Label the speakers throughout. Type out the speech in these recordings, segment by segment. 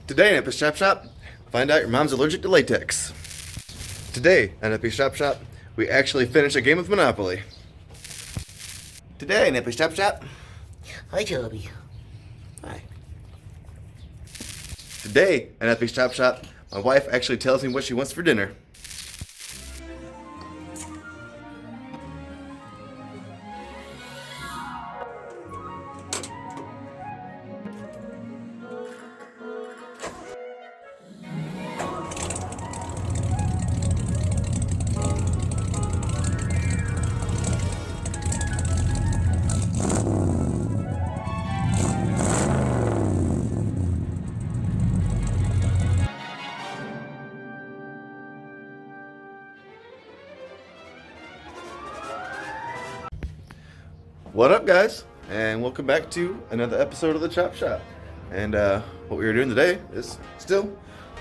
Speaker 1: Today in Eppy Shop, find out your mom's allergic to latex. Today on Eppy Shop, we actually finish a game of Monopoly. Today in Eppy Shop.
Speaker 2: Hi, Toby. Hi.
Speaker 1: Today in Eppy Shop, my wife actually tells me what she wants for dinner. What up, guys? And welcome back to another episode of the Chop Shop. And what we are doing today is still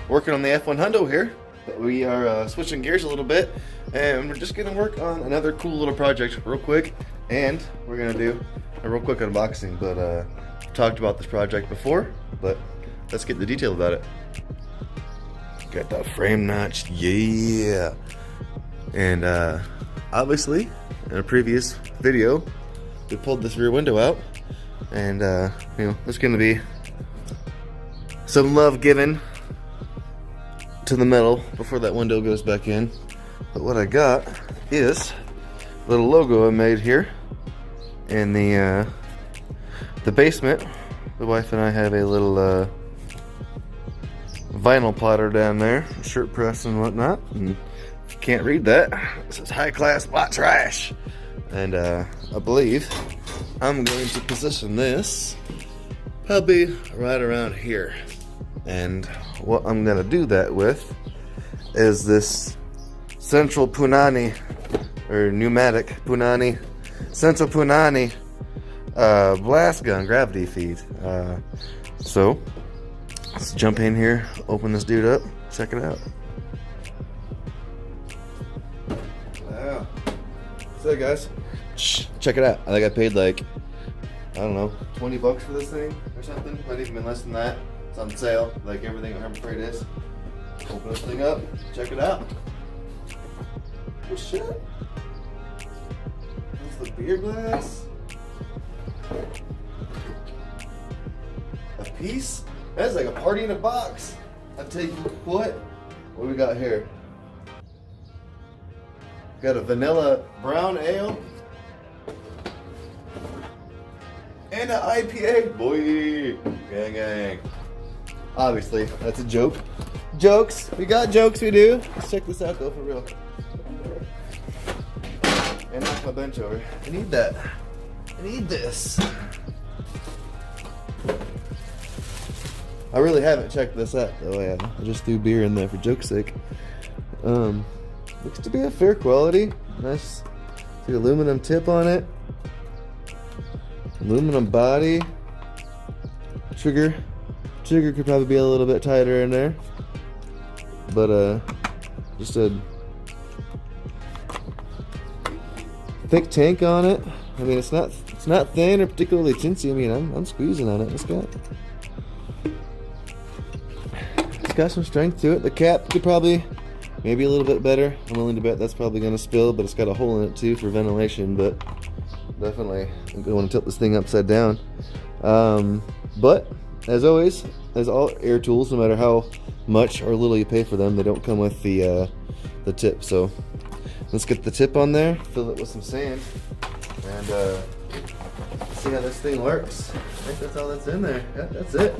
Speaker 1: working on the F1 Hundo here, but we are switching gears a little bit, and we're just gonna work on another cool little project real quick. And we're gonna do a real quick unboxing. But I've talked about this project before, but let's get the detail about it. Got the frame notch, yeah. And obviously, in a previous video, we pulled this rear window out, and there's gonna be some love given to the metal before that window goes back in. But what I got is a little logo I made here in the basement. The wife and I have a little vinyl plotter down there, shirt press and whatnot. And if you can't read that, it says high class white trash. And I believe I'm going to position this probably right around here. And what I'm going to do that with is this central punani, or pneumatic punani, central punani blast gun gravity feed. So let's jump in here, open this dude up, check it out. Wow. So guys, check it out. I think I paid like, I don't know, 20 bucks for this thing or something. Might even been less than that. It's on sale, like everything at Harbor Freight is. Open this thing up, check it out. Oh shit. That's the beer glass. A piece? That's like a party in a box. I tell you what. What do we got here? Got a vanilla brown ale. And an IPA. Boy. Gang gang. Obviously, that's a joke. Jokes. We got jokes, we do. Let's check this out though, for real. And knock my bench over. I need that. I need this. I really haven't checked this out though. I just threw beer in there for joke's sake. Looks to be a fair quality. Nice. The aluminum tip on it. Aluminum body. Trigger could probably be a little bit tighter in there. But just a thick tank on it. I mean, it's not thin or particularly chintzy. I mean, I'm squeezing on it. It's got some strength to it. The cap could probably maybe a little bit better. I'm willing to bet that's probably gonna spill, but it's got a hole in it too for ventilation. But definitely, I'm gonna want to tilt this thing upside down. But as always, as all air tools, no matter how much or little you pay for them, they don't come with the tip. So let's get the tip on there, fill it with some sand, and see how this thing works. I think that's all that's in there. Yeah, that's it.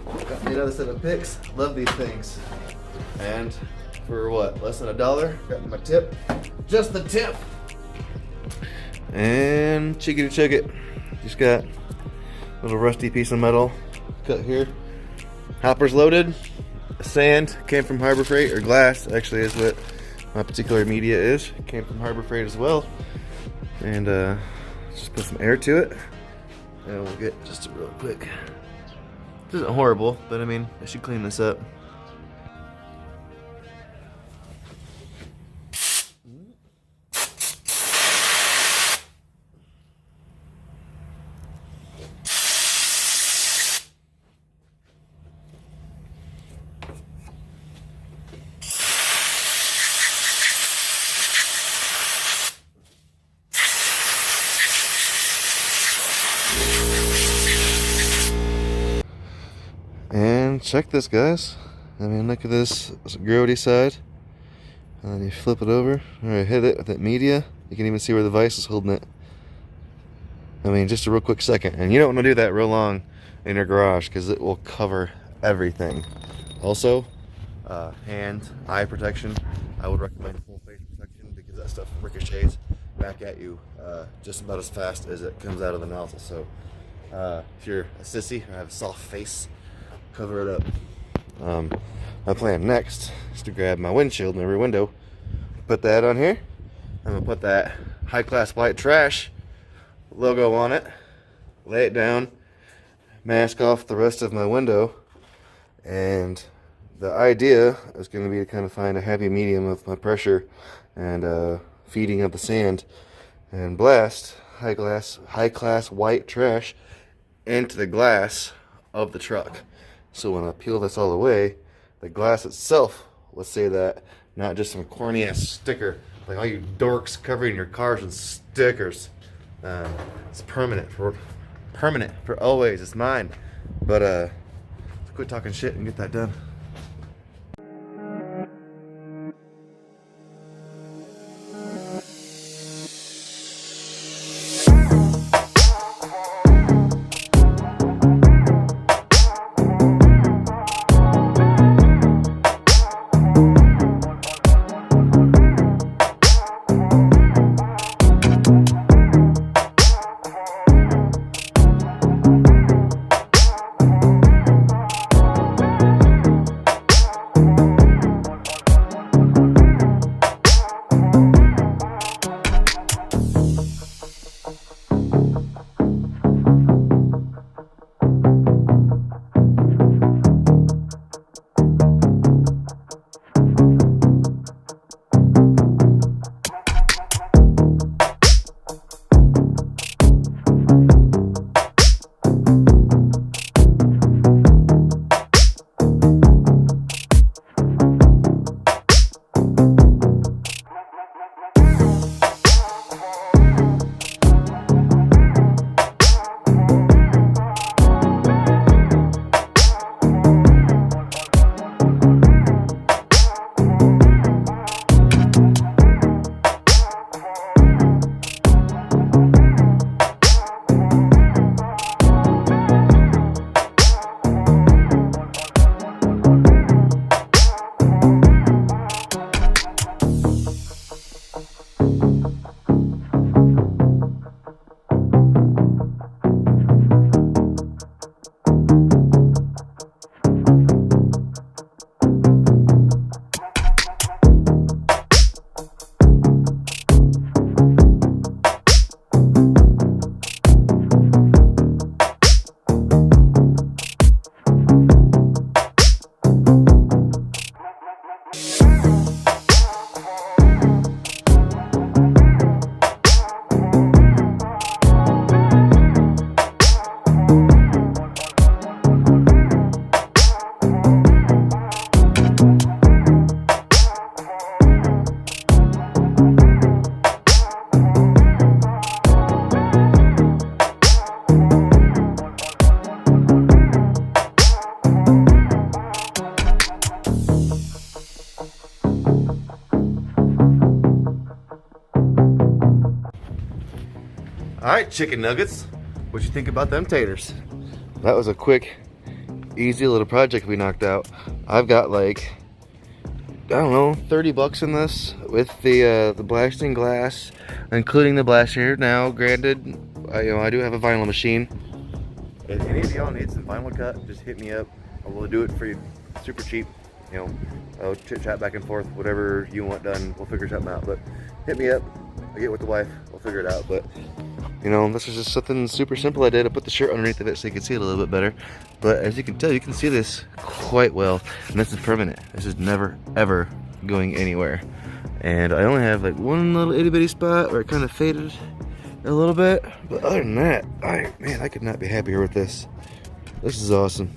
Speaker 1: Got me another set of picks. Love these things. And for what, less than $1, got my tip. Just the tip. And chickity chug it. Just got a little rusty piece of metal cut here. Hopper's loaded. Sand came from Harbor Freight, or glass actually is what my particular media is. Came from Harbor Freight as well. And just put some air to it. And we'll get just a real quick. This isn't horrible, but I mean, I should clean this up. And check this, guys. I mean, look at this grody side. And then you flip it over, or hit it with that media. You can even see where the vise is holding it. I mean, just a real quick second. And you don't want to do that real long in your garage because it will cover everything. Also, hand, eye protection. I would recommend full face protection because that stuff ricochets back at you just about as fast as it comes out of the nozzle. So if you're a sissy or have a soft face, cover it up. My plan next is to grab my windshield and my rear window, put that on here. I'm gonna put that high class white trash logo on it, lay it down, mask off the rest of my window, and the idea is going to be to kind of find a happy medium of my pressure and feeding of the sand, and blast high class white trash into the glass of the truck. So when I peel this all away, the glass itself will say that, not just some corny ass sticker like all you dorks covering your cars with stickers. It's permanent for always. It's mine. But let's quit talking shit and get that done. Alright, chicken nuggets. What you think about them taters? That was a quick, easy little project we knocked out. I've got like, I don't know, 30 bucks in this with the blasting glass, including the blaster. Now, granted, I do have a vinyl machine. If any of y'all need some vinyl cut, just hit me up. I will do it for you, super cheap. You know, I'll chit chat back and forth, whatever you want done. We'll figure something out. But hit me up. I get with the wife. We'll figure it out. But you know, this is just something super simple I did. I put the shirt underneath of it so you can see it a little bit better. But as you can tell, you can see this quite well. And this is permanent. This is never, ever going anywhere. And I only have like one little itty bitty spot where it kind of faded a little bit. But other than that, man, I could not be happier with this. This is awesome.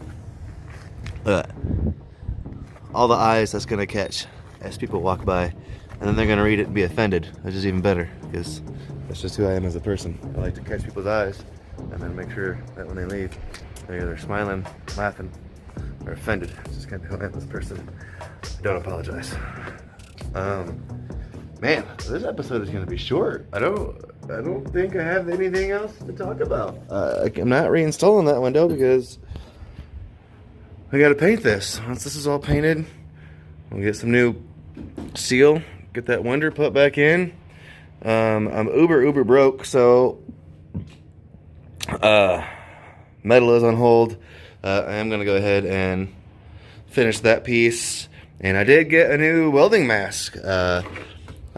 Speaker 1: All the eyes that's gonna catch as people walk by. And then they're gonna read it and be offended, which is even better, because that's just who I am as a person. I like to catch people's eyes and then make sure that when they leave, they're either smiling, laughing, or offended. It's just kind of who I am as a person. I don't apologize. Man, this episode is gonna be short. I don't think I have anything else to talk about. I'm not reinstalling that window because I gotta paint this. Once this is all painted, we'll get some new seal, get that window put back in. I'm uber broke, so metal is on hold. I am gonna go ahead and finish that piece. And I did get a new welding mask.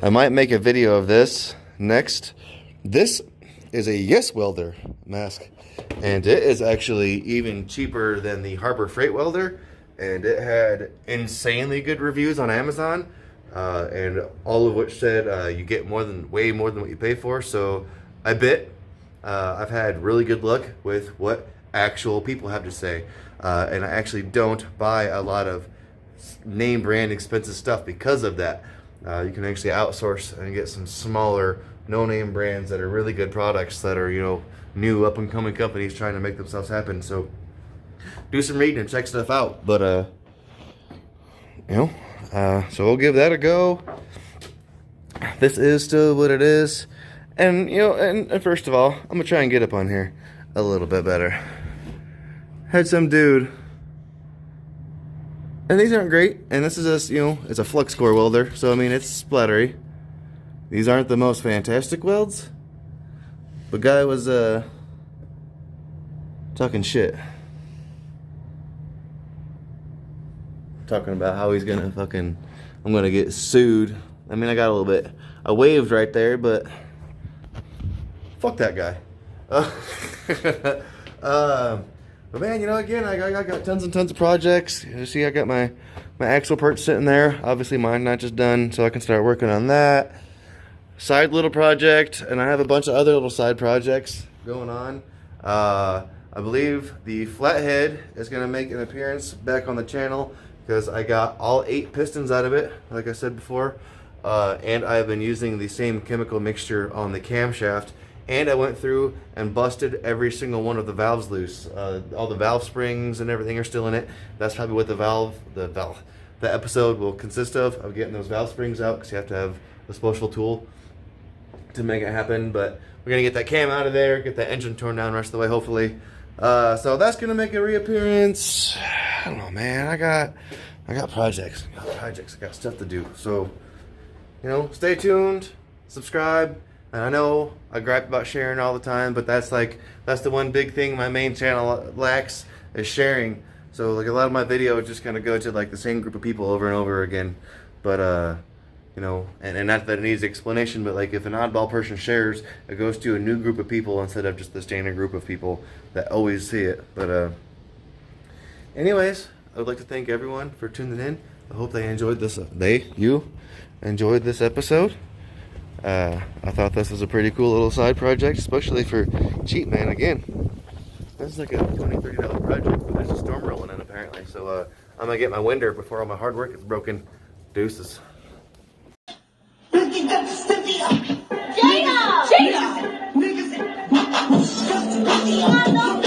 Speaker 1: I might make a video of this next. This is a Yes Welder mask, and it is actually even cheaper than the Harbor Freight welder, and it had insanely good reviews on Amazon, and all of which said you get way more than what you pay for. So I bet I've had really good luck with what actual people have to say, and I actually don't buy a lot of name brand expensive stuff because of that. You can actually outsource and get some smaller no-name brands that are really good products that are, you know, new up and coming companies trying to make themselves happen. So do some reading and check stuff out. But you know, so we'll give that a go. This is still what it is. And you know, and first of all, I'm gonna try and get up on here a little bit better. Had some dude, and these aren't great, and this is just, you know, it's a flux core welder, so I mean, it's splattery. These aren't the most fantastic welds, but guy was talking shit, talking about how he's gonna fucking, I'm gonna get sued. I mean, I got a little bit, I waved right there, but fuck that guy. But man, you know, again, I got tons and tons of projects. You see, I got my axle parts sitting there. Obviously, mine not just done, so I can start working on that. Side little project, and I have a bunch of other little side projects going on. I believe the flathead is going to make an appearance back on the channel because I got all 8 pistons out of it, like I said before. And I've been using the same chemical mixture on the camshaft. And I went through and busted every single one of the valves loose. All the valve springs and everything are still in it. That's probably what the episode will consist of getting those valve springs out, because you have to have a special tool to make it happen. But we're gonna get that cam out of there, get that engine torn down the rest of the way, hopefully. So that's gonna make a reappearance. I don't know, man. I got projects. I got stuff to do. So, you know, stay tuned, subscribe. And I know I gripe about sharing all the time, but that's the one big thing my main channel lacks, is sharing. So like a lot of my videos just kind of go to like the same group of people over and over again. But you know, and not that it needs explanation, but like if an oddball person shares, it goes to a new group of people instead of just the standard group of people that always see it. But anyways, I would like to thank everyone for tuning in. I hope they enjoyed this. You enjoyed this episode. I thought this was a pretty cool little side project, especially for cheap, man. Again, this is like a $20, $30 project, but there's a storm rolling in apparently. So I'm gonna get my winder before all my hard work is broken. Deuces.
Speaker 3: Jada!